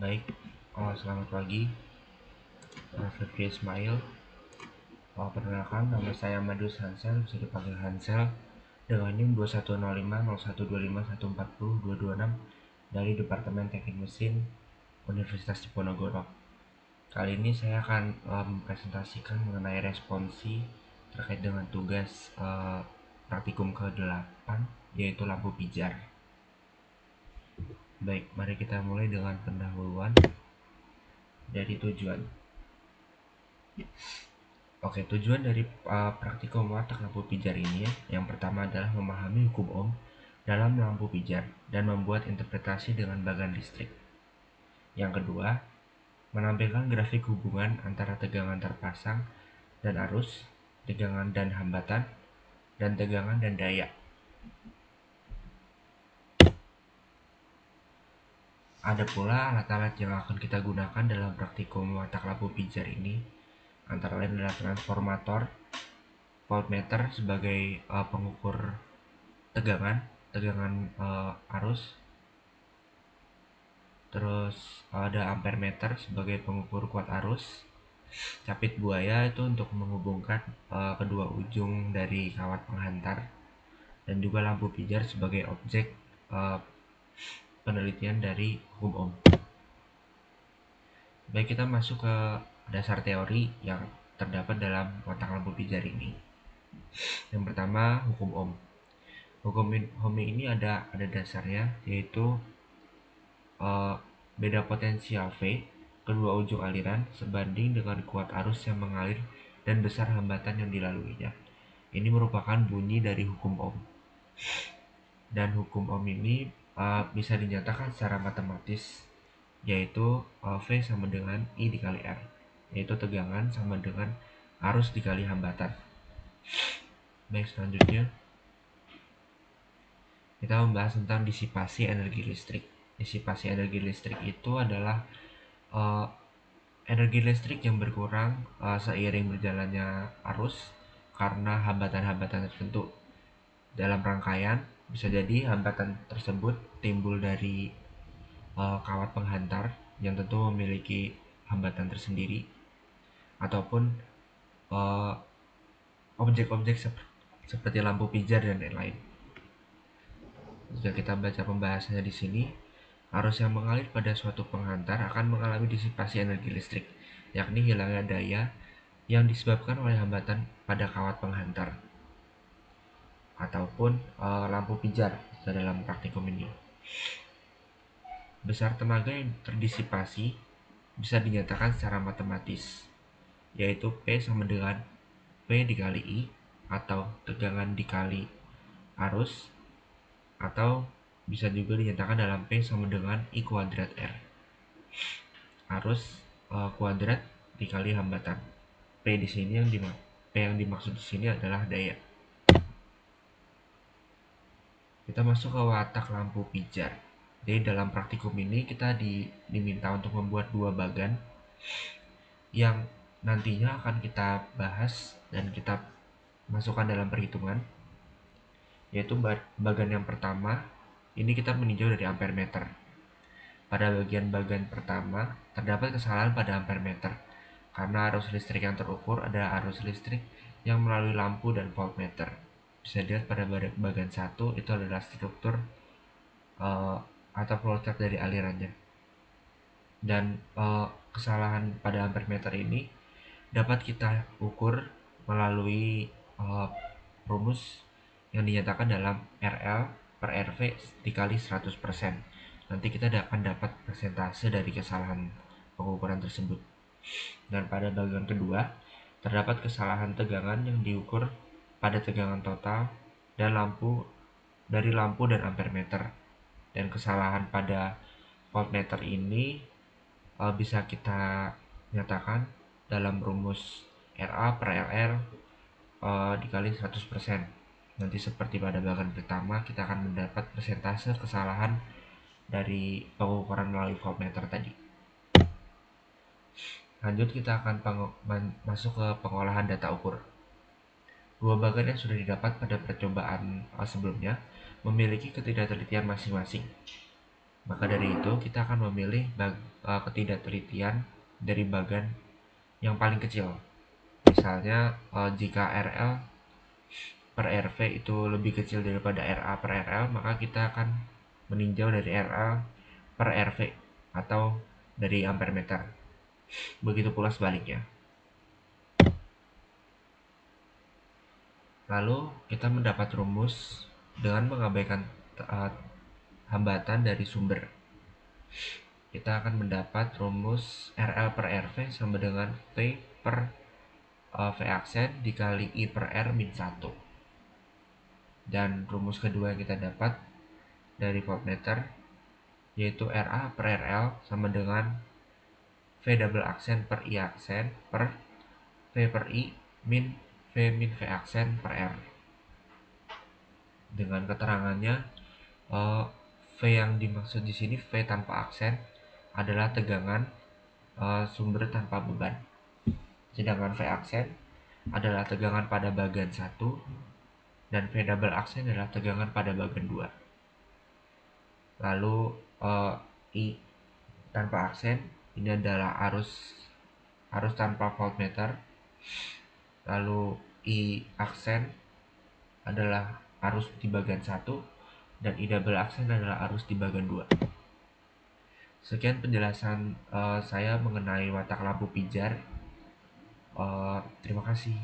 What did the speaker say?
Baik, selamat pagi, Fitri Ismail. Perkenalkan, nama saya Madus Hansel, bisa dipanggil Hansel, dengan NIM 21050125140226 dari Departemen Teknik Mesin Universitas Diponegoro. Kali ini saya akan mempresentasikan mengenai responsi terkait dengan tugas praktikum ke-8, yaitu lampu pijar. Baik, mari kita mulai dengan pendahuluan dari tujuan. Oke, tujuan dari praktikum watak lampu pijar ini yang pertama adalah memahami hukum Ohm dalam lampu pijar dan membuat interpretasi dengan bagan listrik. Yang kedua, menampilkan grafik hubungan antara tegangan terpasang dan arus, tegangan dan hambatan, dan tegangan dan daya. Ada pula alat-alat yang akan kita gunakan dalam praktikum watak lampu pijar ini, antara lain adalah transformator, voltmeter sebagai pengukur tegangan arus, terus ada ampermeter sebagai pengukur kuat arus, capit buaya itu untuk menghubungkan kedua ujung dari kawat penghantar, dan juga lampu pijar sebagai objek penelitian dari hukum Ohm. Baik, kita masuk ke dasar teori yang terdapat dalam watak lampu pijar ini. Yang pertama, hukum Ohm. Hukum Ohm ini ada dasarnya, yaitu beda potensial V kedua ujung aliran sebanding dengan kuat arus yang mengalir dan besar hambatan yang dilaluinya. Ini merupakan bunyi dari hukum Ohm. Dan hukum Ohm ini bisa dinyatakan secara matematis, yaitu V sama dengan I dikali R, yaitu tegangan sama dengan arus dikali hambatan. Baik, selanjutnya kita membahas tentang disipasi energi listrik. Disipasi energi listrik itu adalah energi listrik yang berkurang seiring berjalannya arus karena hambatan-hambatan tertentu dalam rangkaian. Bisa jadi hambatan tersebut timbul dari kawat penghantar yang tentu memiliki hambatan tersendiri, ataupun objek-objek seperti lampu pijar dan lain-lain. Jika kita baca pembahasannya di sini, arus yang mengalir pada suatu penghantar akan mengalami disipasi energi listrik, yakni hilangnya daya yang disebabkan oleh hambatan pada kawat penghantar ataupun lampu pijar dalam praktikum ini. Besar tenaga yang terdisipasi bisa dinyatakan secara matematis, yaitu P sama dengan P dikali I, atau tegangan dikali arus, atau bisa juga dinyatakan dalam P sama dengan I kuadrat R. Arus kuadrat dikali hambatan. P di sini yang dimaksud di sini adalah daya. Kita masuk ke watak lampu pijar. Jadi dalam praktikum ini kita diminta untuk membuat dua bagan yang nantinya akan kita bahas dan kita masukkan dalam perhitungan, yaitu bagan yang pertama ini kita meninjau dari ampermeter. Pada bagian bagan pertama terdapat kesalahan pada ampermeter karena arus listrik yang terukur adalah arus listrik yang melalui lampu dan voltmeter. Bisa dilihat pada bagan 1 itu adalah struktur atau flowchart dari alirannya. Dan kesalahan pada ampermeter ini dapat kita ukur melalui rumus yang dinyatakan dalam RL per RV dikali 100%. Nanti kita akan dapat persentase dari kesalahan pengukuran tersebut. Dan pada bagian kedua terdapat kesalahan tegangan yang diukur pada tegangan total dan dari lampu dan ampermeter. Dan kesalahan pada voltmeter ini bisa kita nyatakan dalam rumus RA per LR dikali 100%. Nanti seperti pada bagian pertama kita akan mendapat persentase kesalahan dari pengukuran melalui voltmeter tadi. Lanjut, kita akan masuk ke pengolahan data ukur. Dua bagan yang sudah didapat pada percobaan sebelumnya memiliki ketidaktelitian masing-masing. Maka dari itu kita akan memilih ketidaktelitian dari bagan yang paling kecil. Misalnya jika RL per RV itu lebih kecil daripada RA per RL, maka kita akan meninjau dari RL per RV atau dari ampere meter. Begitu pula sebaliknya. Lalu kita mendapat rumus dengan mengabaikan uh, hambatan dari sumber. Kita akan mendapat rumus RL per RV sama dengan V per V aksen dikali I per R min 1. Dan rumus kedua yang kita dapat dari voltmeter yaitu RA per RL sama dengan V double aksen per I aksen per V per I min V aksen per R. Dengan keterangannya, V yang dimaksud di sini V tanpa aksen adalah tegangan sumber tanpa beban. Sedangkan V aksen adalah tegangan pada bagian 1 dan V double aksen adalah tegangan pada bagian 2. Lalu I tanpa aksen ini adalah arus tanpa voltmeter. Lalu I aksen adalah arus di bagian 1 dan I double aksen adalah arus di bagian 2. Sekian penjelasan saya mengenai watak lampu pijar. Terima kasih.